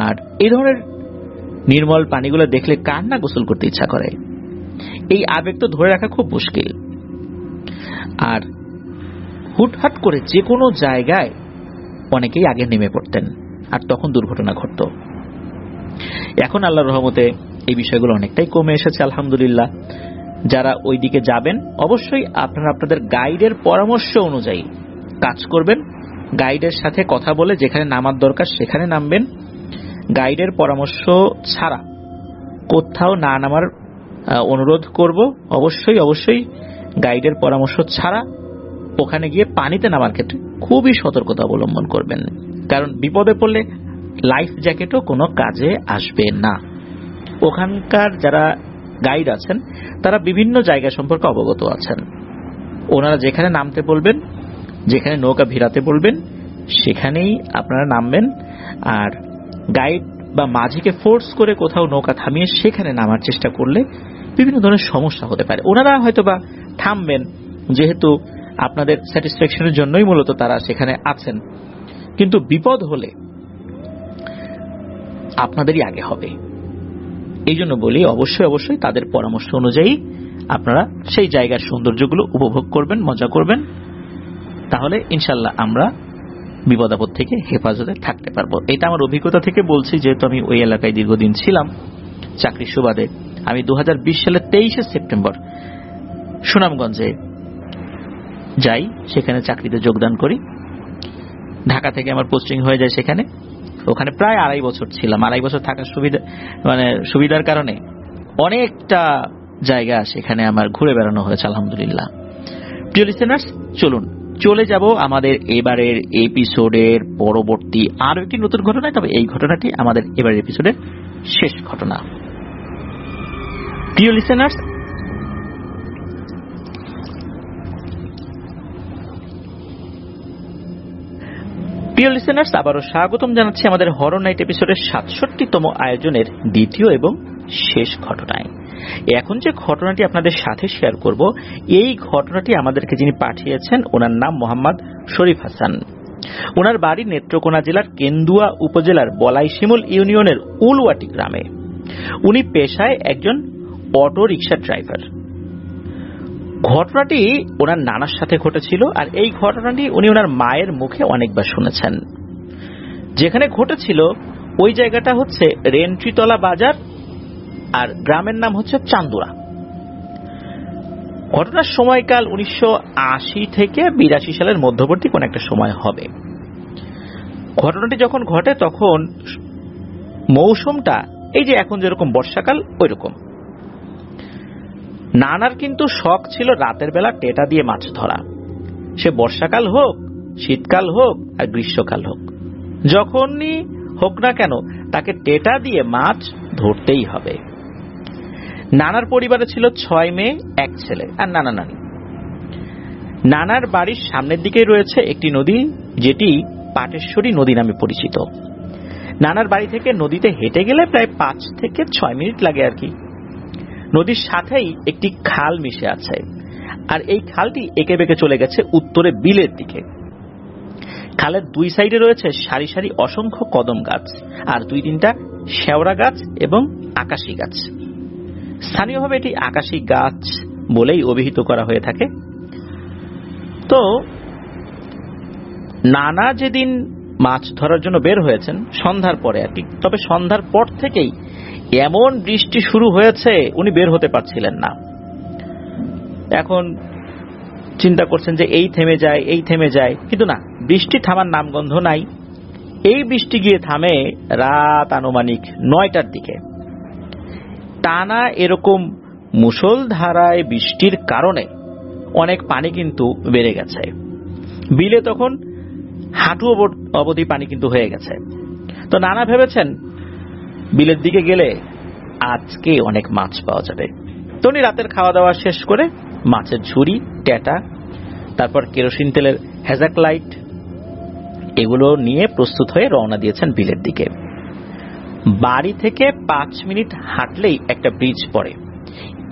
আর এই ধরনের নির্মল পানিগুলো দেখলে কার না গোসল করতে ইচ্ছা করে। এই আবেগ তো ধরে রাখা খুব মুশকিল। আর হুটহাট করে যে কোনো জায়গায় অনেকেই আগে নেমে পড়তেন, আর তখন দুর্ঘটনা ঘটত। এখন আল্লাহর রহমতে এই বিষয়গুলো অনেকটাই কমে এসেছে আলহামদুলিল্লাহ। যারা ওই দিকে যাবেন অবশ্যই আপনারা আপনাদের গাইডের পরামর্শ অনুযায়ী কাজ করবেন। গাইডের সাথে কথা বলে যেখানে নামার দরকার সেখানে নামবেন। গাইডের পরামর্শ ছাড়া কোথাও না নামার অনুরোধ করব অবশ্যই গাইডের পরামর্শ ছাড়া ওখানে গিয়ে পানিতে নামার ক্ষেত্রে খুবই সতর্কতা অবলম্বন করবেন, কারণ বিপদে পড়লে লাইফ জ্যাকেটও কোনো কাজে আসবে না। ওখানকার যারা গাইড আছেন তারা বিভিন্ন জায়গা সম্পর্কে অবগত আছেন। ওনারা যেখানে নামতে বলবেন, যেখানে নৌকা ভিড়াতে বলবেন, সেখানেই আপনারা নামবেন। আর গাইড বা মাঝিকে ফোর্স করে কোথাও নৌকা থামিয়ে সেখানে নামার চেষ্টা করলে বিভিন্ন ধরনের সমস্যা হতে পারে। ওনারা হয়তোবা থামবেন, যেহেতু আপনাদের স্যাটিসফ্যাকশনের জন্যই মূলত তারা সেখানে আছেন, কিন্তু বিপদ হলে আপনাদেরই আগে হবে। এই জন্য বলি অবশ্যই তাদের পরামর্শ অনুযায়ী আপনারা সেই জায়গার সৌন্দর্যগুলো উপভোগ করবেন, মজা করবেন, তাহলে ইনশাল্লাহ আমরা বিপদ আপদ থেকে হেফাজতে থাকতে পারবো। এটা আমার অভিজ্ঞতা থেকে বলছি, যেহেতু আমি ওই এলাকায় দীর্ঘদিন ছিলাম চাকরির সুবাদে। আমি 2020 সালের 23শে সেপ্টেম্বর সুনামগঞ্জে যাই, সেখানে চাকরিতে যোগদান করি। ঢাকা থেকে আমার পোস্টিং হয়ে যায় সেখানে। ওখানে প্রায় 2.5 বছর ছিলাম। 2.5 বছর থাকার সুবিধার কারণে অনেকটা জায়গা সেখানে আমার ঘুরে বেড়ানো হয়েছে আলহামদুলিল্লাহ। প্রিয় লিসেনার্স, চলুন চলে যাব আমাদের এবারের এপিসোডের পরবর্তী আরো একটি নতুন ঘটনায়। তবে এই ঘটনাটি আমাদের এবারের এপিসোডের শেষ ঘটনা। প্রিয় লিসেনার্স, আবারও স্বাগতম জানাচ্ছি আমাদের হরর নাইট এপিসোডের 67তম আয়োজনের দ্বিতীয় এবং শেষ ঘটনায়। এখন যে ঘটনাটি আপনাদের সাথে শেয়ার করব, এই ঘটনাটি আমাদেরকে যিনি পাঠিয়েছেন ওনার নাম মোহাম্মদ শরীফ হাসান। ওনার বাড়ি নেত্রকোনা জেলার কেন্দুয়া উপজেলার বলাইশিমুল ইউনিয়নের উলওয়াটি গ্রামে। উনি পেশায় একজন অটো রিকশা ড্রাইভার। ঘটনাটি ওনার নানার সাথে ঘটেছিল, আর এই ঘটনাটি উনি ওনার মায়ের মুখে অনেকবার শুনেছেন। যেখানে ঘটেছিল ওই জায়গাটা হচ্ছে রেন্ট্রিতলা বাজার, আর গ্রামের নাম হচ্ছে চান্দুরা। ঘটনার সময়কাল 1980 থেকে 82 সালের মধ্যবর্তী কোন একটা সময় হবে। ঘটনাটি যখন ঘটে তখন মৌসুমটা এই যে এখন যেরকম বর্ষাকাল ওই রকম। নানার কিন্তু শখ ছিল রাতের বেলা টেটা দিয়ে মাছ ধরা, সে বর্ষাকাল হোক, শীতকাল হোক আর গ্রীষ্মকাল হোক, যখনই হোক না কেন তাকে টেটা দিয়ে মাছ ধরতেই হবে। নানার পরিবারে ছিল 6 মেয়ে, 1 ছেলে আর নানা নানি। নানার বাড়ির সামনের দিকেই রয়েছে একটি নদী, যেটি পাটেশ্বরী নদী নামে পরিচিত। নানার বাড়ি থেকে নদীতে হেঁটে গেলে প্রায় 5 থেকে 6 মিনিট লাগে আর কি। নদীর সাথেই একটি খাল মিশে আছে, আর এই খালটি এঁকে বেঁকে চলে গেছে উত্তরে বিলের দিকে। খালের 2 সাইডে রয়েছে সারি সারি অসংখ্য কদম গাছ আর 2-3টা শেওড়া গাছ এবং আকাশী গাছ। স্থানীয়ভাবে এটি আকাশী গাছ বলেই অভিহিত করা হয়ে থাকে। তো নানা যেদিন মাছ ধরার জন্য বের হয়েছেন সন্ধ্যার পরে আর কি, তবে সন্ধ্যার পর থেকেই এমন বৃষ্টি শুরু হয়েছে উনি বের হতে পারছিলেন না। এখন চিন্তা করছেন যে এই থেমে যায়, কিন্তু না, বৃষ্টি থামার নামগন্ধ নাই। এই বৃষ্টি গিয়ে থামে রাত আনুমানিক 9টার দিকে। টানা এরকম মুষলধারায় বৃষ্টির কারণে অনেক পানি কিন্তু বেড়ে গেছে। বিলে তখন হাঁটু অবধি পানি কিন্তু হয়ে গেছে। তো নানা ভেবেছেন বিলের দিকে গেলে আজকে অনেক মাছ পাওয়া যাবে। তো উনি রাতের খাওয়া দাওয়া শেষ করে মাছের ঝুড়ি, ট্যাটা, তারপর কেরোসিন তেলের হ্যাজাক লাইট এগুলো নিয়ে প্রস্তুত হয়ে রওনা দিয়েছেন বিলের দিকে। বাড়ি থেকে 5 মিনিট হাঁটলেই একটা ব্রিজ পড়ে।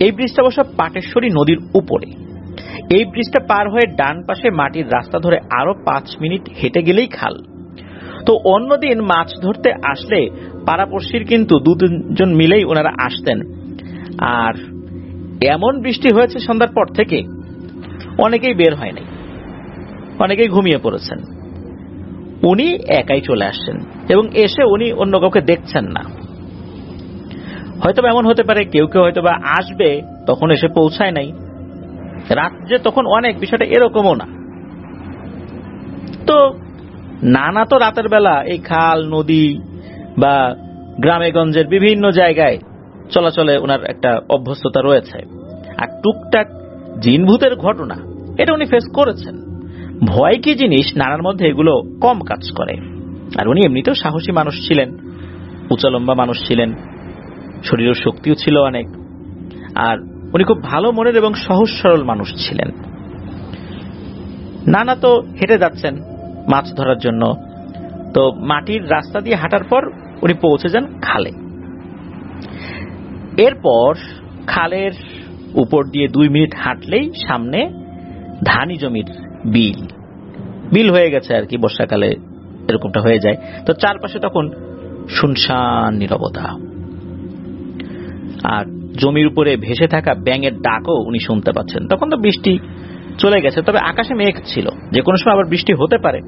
এই ব্রিজটা অবশ্য পাটেশ্বরী নদীর উপরে। এই ব্রিজটা পার হয়ে ডান পাশে মাটির রাস্তা ধরে আরো 5 মিনিট হেঁটে গেলেই খাল। তো অন্যদিন মাছ ধরতে আসলে পাড়াপড়শির কিন্তু 2-3 মিলেই ওনারা আসতেন। আর এমন বৃষ্টি হয়েছে সন্ধ্যার পর থেকে অনেকেই বের হয় নাই, অনেকেই ঘুমিয়ে পড়েছেন। উনি একাই চলে আসছেন এবং এসে উনি অন্য কাউকে দেখছেন না। হয়তো এমন হতে পারে কেউ হয়তো বা আসবে, তখন এসে পৌঁছায় নাই। রাত যে তখন অনেক, বিষয়টা এরকমও না। তো নানা তো রাতের বেলা এই খাল, নদী বা গ্রামে গঞ্জের বিভিন্ন জায়গায় চলাচলে ওনার একটা অভ্যস্ততা রয়েছে। আর টুকটাক জিনভূতের ঘটনা এটা উনি ফেস করেছেন। ভয় কি জিনিস নানার মধ্যে এগুলো কম কাজ করে। আর উনি এমনিতেও সাহসী মানুষ ছিলেন, উঁচা লম্বা মানুষ ছিলেন, শরীরের শক্তিও ছিল অনেক। আর উনি খুব ভালো মনের এবং সহজ সরল মানুষ ছিলেন। নানা তো হেঁটে যাচ্ছেন মাছ ধরার জন্য। তো মাটির রাস্তা দিয়ে হাঁটার পর উনি পৌঁছে যান খালে। এরপর খালের উপর দিয়ে 2 মিনিট হাঁটলেই সামনে ধানি জমির বিল হয়ে গেছে আর কি, বর্ষাকালে এরকমটা হয়ে যায়। তো চারপাশে তখন শুনশান নীরবতা, আর জমির উপরে ভেসে থাকা ব্যাঙের ডাকও উনি শুনতে পাচ্ছেন। তখন তো বৃষ্টি চলে গেছে, তবে আকাশে মেঘ ছিল, যে কোনো সময় আবার বৃষ্টি হতে পারে।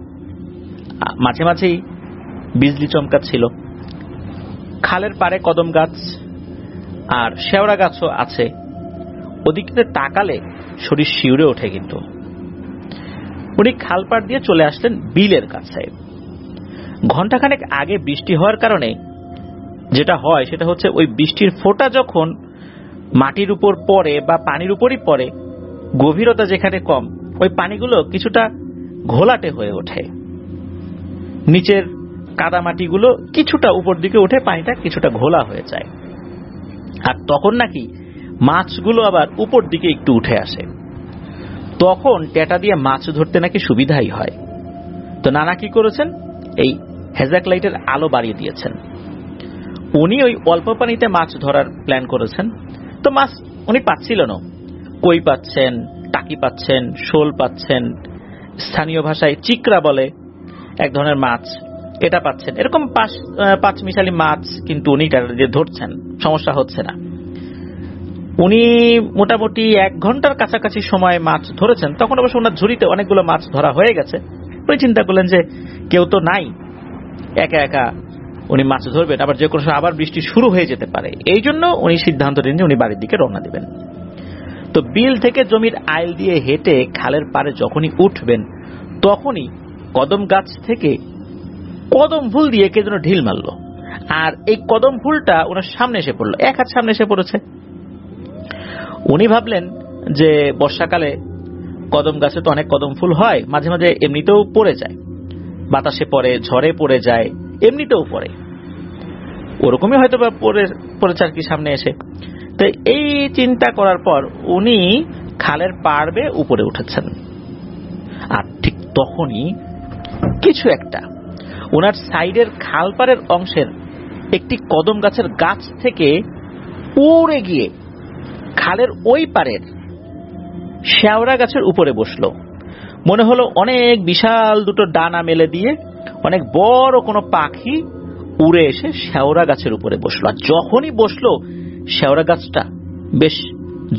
মাঝে মাঝেই বিজলি চমকাচ্ছিল। খালের পাড়ে কদম গাছ আর শেওড়া গাছও আছে। ওদিকে তাকালে শরীর শিউরে ওঠে। কিন্তু উনি খাল পাড় দিয়ে চলে আসলেন বিলের কাছে। ঘন্টাখানেক আগে বৃষ্টি হওয়ার কারণে যেটা হয় সেটা হচ্ছে ওই বৃষ্টির ফোঁটা যখন মাটির উপর পড়ে বা পানির উপরই পড়ে, গভীরতা যেখানে কম, ওই পানিগুলো কিছুটা ঘোলাটে হয়ে ওঠে। নিচের কাদামাটিগুলো কিছুটা উপর দিকে উঠে পানিটা কিছুটা ঘোলা হয়ে যায়। আর তখন নাকি মাছগুলো আবার উপর দিকে একটু উঠে আসে। তখন টেটা দিয়ে মাছ ধরতে নাকি সুবিধাই হয়। তো নানা কি করেছেন, এই হ্যাজাক লাইটের আলো বাড়িয়ে দিয়েছেন। উনি ওই অল্প পানিতে মাছ ধরার প্ল্যান করেছেন। তো মাছ উনি পাচ্ছিল না। কই পাচ্ছেন, টাকি পাচ্ছেন, শোল পাচ্ছেন, স্থানীয় ভাষায় চিকরা বলে এক ধরনের মাছ, এটা পাচ্ছেন। এরকম 5 মিশালি মাছ কিন্তু উনি দিয়ে ধরছেন, সমস্যা হচ্ছে না। উনি মোটামুটি 1 ঘন্টার কাছাকাছি সময় মাছ ধরেছেন। তখন অবশ্য ওনার ঝুড়িতে অনেকগুলো মাছ ধরা হয়ে গেছে। উনি চিন্তা করলেন যে কেউ তো নাই, একা একা উনি মাছ ধরবেন, আবার যে কোনো সময় আবার বৃষ্টি শুরু হয়ে যেতে পারে। এই জন্য উনি সিদ্ধান্ত নিন যে উনি বাড়ির দিকে রওনা দিবেন। তো বিল থেকে জমির আইল দিয়ে হেঁটে খালের পাড়ে যখনই উঠবেন, তখনই কদম গাছ থেকে কদম ফুল দিয়ে কে যেন ঢিল মারল। আর এই কদম ফুলটা ওনার সামনে এসে পড়লো, 1 হাত সামনে এসে পড়েছে। উনি ভাবলেন যে বর্ষাকালে কদম গাছে তো অনেক কদম ফুল হয়, মাঝে মাঝে এমনিতেও পড়ে যায়, বাতাসে পড়ে, ঝড়ে পড়ে যায়, এমনিতেও পড়ে, ওরকমই হয়তো বা পড়েছে আর কি সামনে এসে। তো এই চিন্তা করার পর উনি খালের পাড় বেয়ে উপরে উঠেছেন। আর ঠিক তখনই কিছু একটা ওনার সাইডের খাল পাড়ের অংশের একটি কদম গাছের গাছ থেকে উড়ে গিয়ে খালের ওই পাড়ের শেওড়া গাছের উপরে বসলো। মনে হলো অনেক বিশাল দুটো ডানা মেলে দিয়ে অনেক বড় কোনো পাখি উড়ে এসে শেওড়া গাছের উপরে বসলো। আর যখনই বসলো, শেওড়া গাছটা বেশ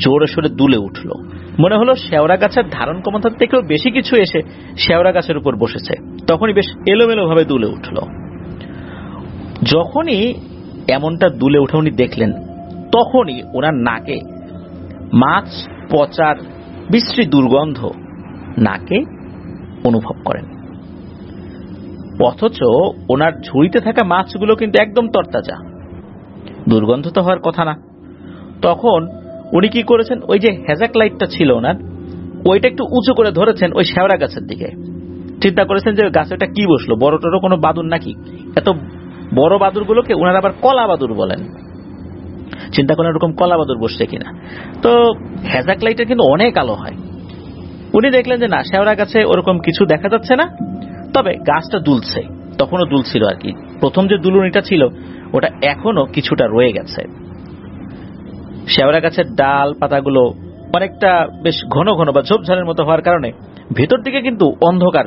জোরে সোরে দুলে উঠলো। মনে হলো শেওড়া গাছের ধারণ ক্ষমতার থেকেও বেশি কিছু এসে শেওড়া গাছের উপর বসেছে। তখনই বেশ এলোমেলো ভাবে দুলে উঠলো। যখনই এমনটা দুলে উঠে উনি দেখলেন, তখনই ওনার নাকে মাছ পচার বিশ্রী দুর্গন্ধ নাকে অনুভব করেন। অথচ ওনার ঝুড়িতে থাকা মাছগুলো কিন্তু একদম তরতাজা, দুর্গন্ধ তো হওয়ার কথা না। তখন উনি কি করেছেন, ওই যে হ্যাজাক লাইটটা ছিল ওনার, ওইটা একটু উঁচু করে ধরেছেন ওই শেওড়া গাছের দিকে। চিন্তা করেছেন যে গাছটা কি বসলো, বড় টড় কোনো বাদুর নাকি। এত বড় বাদুরগুলোকে ওনারা আবার কলা বাদুর বলেন। চিন্তা করেন এরকম কলা বাদুর বসছে কিনা। তো হ্যাজাক লাইটের কিন্তু অনেক আলো হয়। উনি দেখলেন যে না, শেওড়া গাছে ওরকম কিছু দেখা যাচ্ছে না, তবে গাছটা দুলছে, তখনও দুলছিল আর কি। প্রথম যে দুলুনিটা ছিল ওটা এখনো কিছুটা রয়ে গেছে। শেওড়া গাছের ডাল পাতাগুলো অনেকটা বেশ ঘন ঘন বা ঝোপঝাড়ের মতো হওয়ার কারণে ভেতর দিকে কিন্তু অন্ধকার,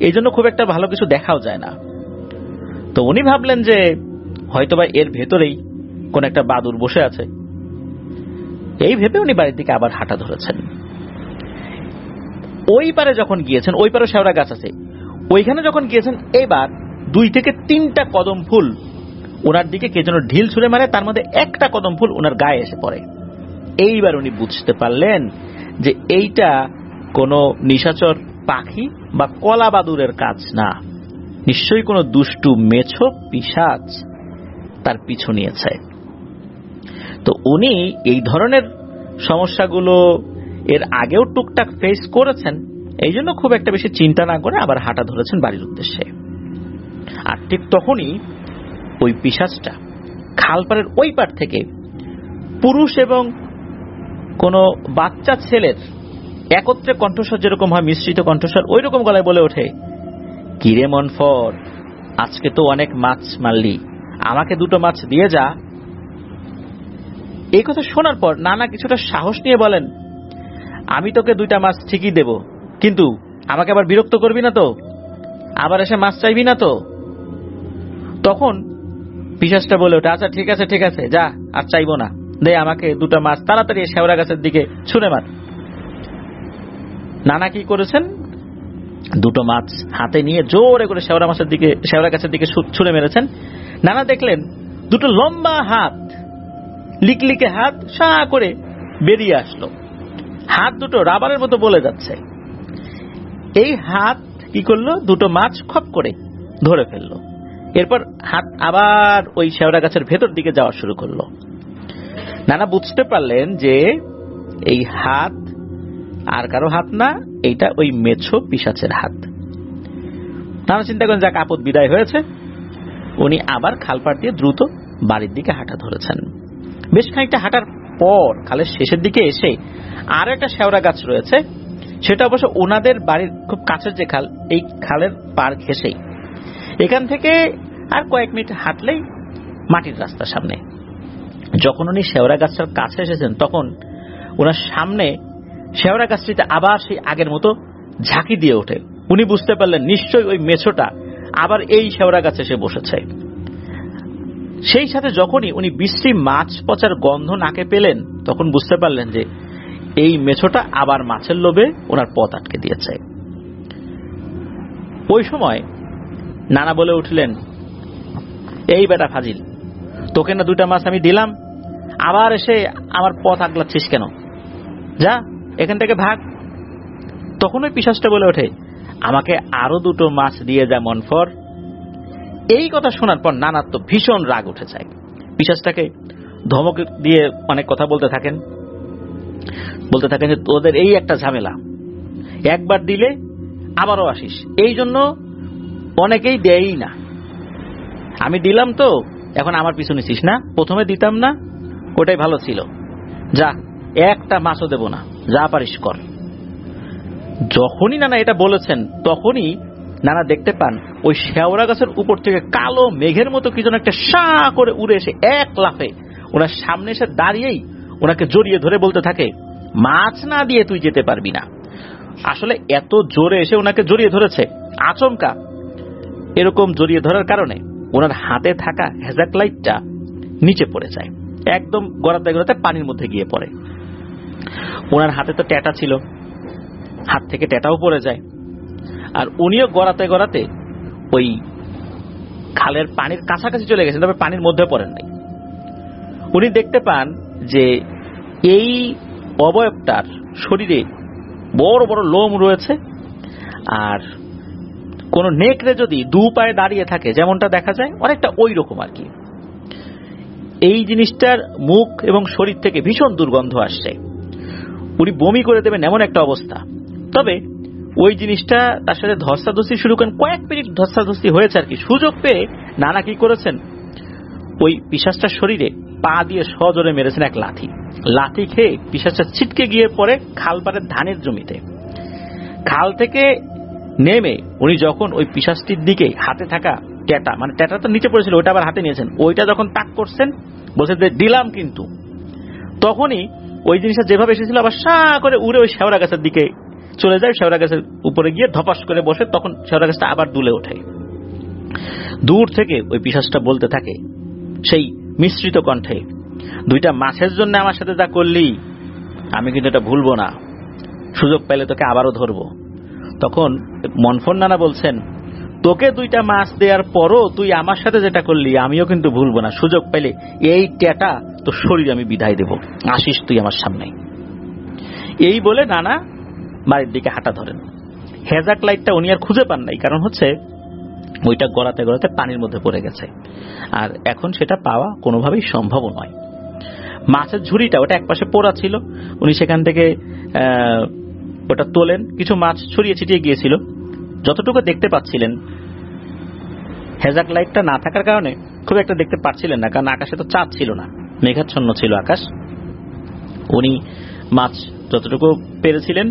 এই জন্য খুব একটা ভালো কিছু দেখাও যায় না। তো উনি ভাবলেন যে হয়তোবা এর ভেতরেই কোন একটা বাদুর বসে আছে। এই ভেবে উনি বাড়ির দিকে আবার হাঁটা ধরেছেন। ওই পারে যখন গিয়েছেন, ওই পারে শেওড়া গাছ আছে, ওইখানে যখন গিয়েছেন, এবার 2 থেকে 3টা কদম ফুল ওনার দিকে কে যেন ঢিল ছুঁড়ে মারে। তার মধ্যে একটা কদম ফুল ওনার গায়ে এসে পড়ে। এইবার উনি বুঝতে পারলেন যে এইটা কোনো নিশাচর পাখি বা কলা বাদুরের কাজ না, নিশ্চয়ই কোনো দুষ্টু মেছো পিশাচ তার পিছু নিয়েছে। তো উনি এই ধরনের সমস্যাগুলো এর আগেও টুকটাক ফেস করেছেন, এই জন্য খুব একটা বেশি চিন্তা না করে আবার হাঁটা ধরেছেন বাড়ির উদ্দেশ্যে। আর ঠিক তখনই ওই পিশাচটা খালপাড়ের ওই পার থেকে পুরুষ এবং কোনো বাচ্চা ছেলের একত্রে কণ্ঠস্বর যেরকম হয়, মিশ্রিত কণ্ঠস্বর, ওই রকম গলায় বলে ওঠে, কিরে মনফর, আজকে তো অনেক মাছ মারলি, আমাকে 2টো মাছ দিয়ে যা। এই কথা শোনার পর নানা কিছুটা সাহস নিয়ে বলেন, আমি তোকে 2টা মাছ ঠিকই দেব, কিন্তু আমাকে আবার বিরক্ত করবি না তো, আবার এসে মাছ চাইবি না তো। তখন পিশাচটা বলে ওঠে, আচ্ছা ঠিক আছে ঠিক আছে, যা, আর চাইবো না, দে আমাকে 2টা মাছ, তাড়াতাড়ি শেওড়া গাছের দিকে ছুঁড়ে মার। নানা কি করেছেন, 2টো মাছ হাতে নিয়ে জোরে করে শেওড়া গাছের দিকে ছুঁড়ে মেরেছেন। নানা দেখলেন 2টো লম্বা হাত, লিকলিকে হাত সা করে বেরিয়ে আসলো। হাত 2টো রাবারের মতো বলে যাচ্ছে। এই হাত কি করলো, 2টো মাছ খপ করে ধরে ফেললো। এরপর হাত আবার ওই শেওড়া গাছের ভেতর দিকে যাওয়া শুরু করলো। নানা বুঝতে পারলেন যে এই হাত আর কারো হাত না, এইটা ওই মেছো পিশাচের হাত। নানা চিন্তা করেন, যাক, আপদ বিদায় হয়েছে। উনি আবার খালপাড় দিয়ে দ্রুত বাড়ির দিকে হাঁটা ধরেছেন। বেশ খানিকটা হাঁটার পর খালের শেষের দিকে এসে আর একটা শেওড়া গাছ রয়েছে, সেটা অবশ্য ওনাদের বাড়ির খুব কাছের যে খাল, এই খালের পার ঘেঁষেই। এখান থেকে আর কয়েক মিনিট হাঁটলেই মাটির রাস্তার সামনে। যখন উনি শেওড়া গাছটার কাছে এসেছেন, তখন ওনার সামনে শেওড়া গাছটিতে আবার সেই আগের মতো ঝাঁকি দিয়ে ওঠে। উনি বুঝতে পারলেন নিশ্চয়ই ওই মেছোটা আবার এই শেওড়া গাছে এসে বসেছে। সেই সাথে যখনই উনি বিশ্রী মাছ পচার গন্ধ নাকে পেলেন, তখন বুঝতে পারলেন যে এই মেছোটা আবার মাছের লোভে ওনার পথ আটকে দিয়েছে। ওই সময় নানা বলে উঠলেন, এই বেটা ফাজিল, তোকে না 2টা মাছ আমি দিলাম, আবার এসে আমার পথ আগলাচ্ছিস কেন? যা, এখান থেকে ভাগ। তখন ওই পিশাচটা বলে ওঠে, আমাকে আরো 2টো মাছ দিয়ে যা মনফর। এই কথা শোনার পর নানার তো ভীষণ রাগ উঠে যায়। পিশাচটাকে ধমক দিয়ে অনেক কথা বলতে থাকেন যে তোদের এই একটা ঝামেলা, একবার দিলে আবারও আসিস, এই জন্য অনেকেই দেয়ই না। আমি দিলাম তো, এখন আমার পিছু নিছিস না, প্রথমে দিতাম না, ওটাই ভালো ছিল, যা, একটা মাছও দেব না, যা পারিস কর। যখনই নানা এটা বলেছেন, তখনই নানা দেখতে পান ওই শেওড়া গাছের উপর থেকে কালো মেঘের মতো কি যেন একটা সা করে উড়ে এসে এক লাফে ওনার সামনে এসে দাঁড়িয়েই ওনাকে জড়িয়ে ধরে বলতে থাকে, মাছ না দিয়ে তুই যেতে পারবি না। আসলে এত জোরে এসে ওনাকে জড়িয়ে ধরেছে, আচমকা এরকম জড়িয়ে ধরার কারণে ওনার হাতে থাকা হেজাক লাইটটা নিচে পড়ে যায়, একদম গড়াতে গড়াতে পানির মধ্যে গিয়ে পড়ে। ওনার হাতে তো ট্যাটা ছিল, হাত থেকে ট্যাটাও পড়ে যায়। আর উনিও গড়াতে গড়াতে ওই খালের পানির কাছাকাছি চলে গেছেন, তবে পানির মধ্যে পড়েন নাই। উনি দেখতে পান যে এই অবয়বটার শরীরে বড় বড় লোম রয়েছে, আর কোন নেকড়ে যদি 2 পায়ে দাঁড়িয়ে থাকে যেমনটা দেখা যায়, অনেকটা ওই রকম আর কি। এই জিনিসটার মুখ এবং শরীর থেকে ভীষণ দুর্গন্ধ আসছে, উনি বমি করে দেবেন এমন একটা অবস্থা। তবে ওই জিনিসটা তার সাথে ধস্তাধস্তি শুরু করেন, কয়েক মিনিট ধস্তাধস্তি হয়েছে আর কি। সুযোগ পেয়ে নানা কি করেছেন, ওই পিশাচটার শরীরে পা দিয়ে সজোরে মেরেছেন এক লাথি খেয়ে পিশাচটা ছিটকে গিয়ে পড়ে খালপাড়ের ধানের জমিতে। খাল থেকে নেমে উনি যখন ওই পিশাচটির দিকে হাতে থাকা ট্যাটা, মানে ট্যাটা তো নিচে পড়েছিল, ওইটা আবার হাতে নিয়েছেন, ওইটা যখন তাক করছেন, বলছে দিলাম কিন্তু, তখনই ওই জিনিসটা যেভাবে এসেছিল আবার সা করে উড়ে ওই শেওড়া গাছের দিকে চলে যায়, শেওড়া গাছের উপরে গিয়ে ধপাস করে বসে। তখন শেওড়া গাছটা আবার দুলে ওঠে। দূর থেকে ওই পিশাচটা বলতে থাকে সেই মিশ্রিত কণ্ঠে, 2টা মাছের জন্য আমার সাথে যা করলি আমি কিন্তু এটা ভুলবো না, সুযোগ পেলে তোকে আবারও ধরবো। তখন মনফর নানা বলছেন, তোকে 2টা মাছ দেওয়ার পরও তুই আমার সাথে যেটা করলি আমিও কিন্তু ভুলবো না, সুযোগ পেলে এই ট্যাটা তো শরীর আমি বিদায় দেব, আসিস তুই আমার সামনে। এই বলে নানা বাড়ির দিকে হাঁটা ধরেন। হেজাক লাইটটা উনি আর খুঁজে পান নাই, কারণ হচ্ছে ওইটা গড়াতে গড়াতে পানির মধ্যে পড়ে গেছে, আর এখন সেটা পাওয়া কোনোভাবেই সম্ভব নয়। মাছের ঝুড়িটা ওটা একপাশে পোড়া ছিল, উনি সেখান থেকে ওটা তোলেন, কিছু মাছ ছড়িয়ে ছিটিয়ে গিয়েছিল। যতটুকু দেখতে পাচ্ছিলেন, হেজাক লাইটটা না থাকার কারণে খুব একটা দেখতে পাচ্ছিলেন না, কারণ আকাশে তো চাঁদ ছিল না, মেঘাচ্ছন্ন ছিল আকাশ। উনি মাছ যতটুকু পেরেছিলেন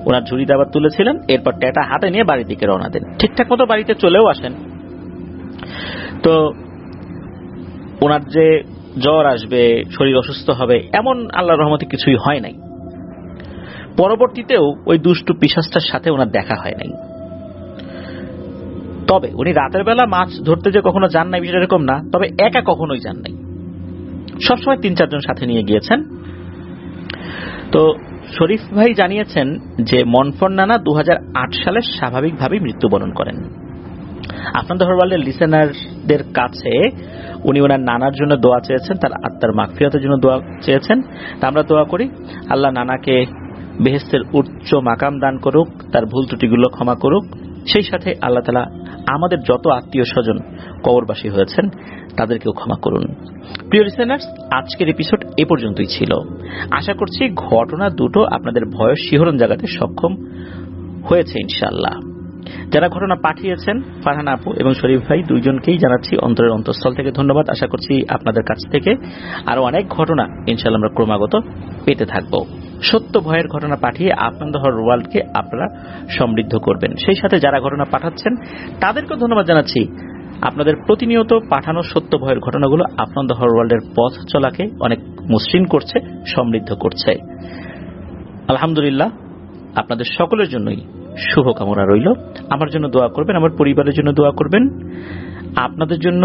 ওনার ঝুড়িতে আবার তুলেছিলেন, এরপর ট্যাটা হাতে নিয়ে বাড়ির দিকে রওনা দেন। ঠিকঠাক মতো বাড়িতে চলেও আসেন। তো ওনার যে জ্বর আসবে, শরীর অসুস্থ হবে, এমন আল্লাহর রহমতে কিছুই হয় নাই। পরবর্তীতেও ওই দুষ্টু পিশাচটার সাথে ওনার দেখা হয় নাই। তবে উনি রাতের বেলা মাছ ধরতে যে কখনো যান নাই বিষয়টা এরকম না, তবে একা কখনোই যান নাই, সবসময় ৩-৪ জন সাথে নিয়ে গিয়েছেন। তো শরীফ ভাই জানিয়েছেন যে মনফর নানা 2008 সালে স্বাভাবিকভাবেই মৃত্যুবরণ করেন। আপনাদের ওয়ার্ল্ডের লিসেনারদের কাছে উনি ওনার নানার জন্য দোয়া চেয়েছেন, তার আত্মার মাগফিরাতের জন্য দোয়া চেয়েছেন। তা আমরা দোয়া করি আল্লাহ নানাকে বেহেশতের উচ্চ মাকাম দান করুক, তার ভুল ত্রুটিগুলো ক্ষমা করুক। সেই সাথে আল্লাহ তাআলা আমাদের যত আত্মীয় স্বজন কবরবাসী হয়েছেন তাদেরকেও ক্ষমা করুন। প্রিয় লিসেনার্স, আজকের এপিসোড এ পর্যন্তই ছিল। আশা করছি ঘটনা দুটো আপনাদের ভয়ের শিহরণ জাগাতে সক্ষম হয়েছে ইনশাআল্লাহ। যারা ঘটনা পাঠিয়েছেন, ফারহানা আপু এবং শরীফ ভাই দুইজনকেই জানাচ্ছি অন্তরের অন্তঃস্থল থেকে ধন্যবাদ। আশা করছি আপনাদের কাছ থেকে আরো অনেক ঘটনা ইনশাআল্লাহ আমরা ক্রমাগত পেতে থাকব। সত্য ভয়ের ঘটনা পাঠিয়ে আপনাদের ওয়ার্ল্ডকে আপনারা সমৃদ্ধ করবেন। সেই সাথে যারা ঘটনা পাঠাচ্ছেন তাদেরকেও ধন্যবাদ জানাচ্ছি। আপনাদের প্রতিনিয়ত পাঠানো সত্য ভয়ের ঘটনাগুলো আপনাদের ওয়ার্ল্ডের পথ চলাকে অনেক মসৃণ করছে, সমৃদ্ধ করছে। আলহামদুলিল্লাহ, আপনাদের সকলের জন্যই শুভকামনা রইল। আমার জন্য দোয়া করবেন, আমার পরিবারের জন্য দোয়া করবেন। আপনাদের জন্য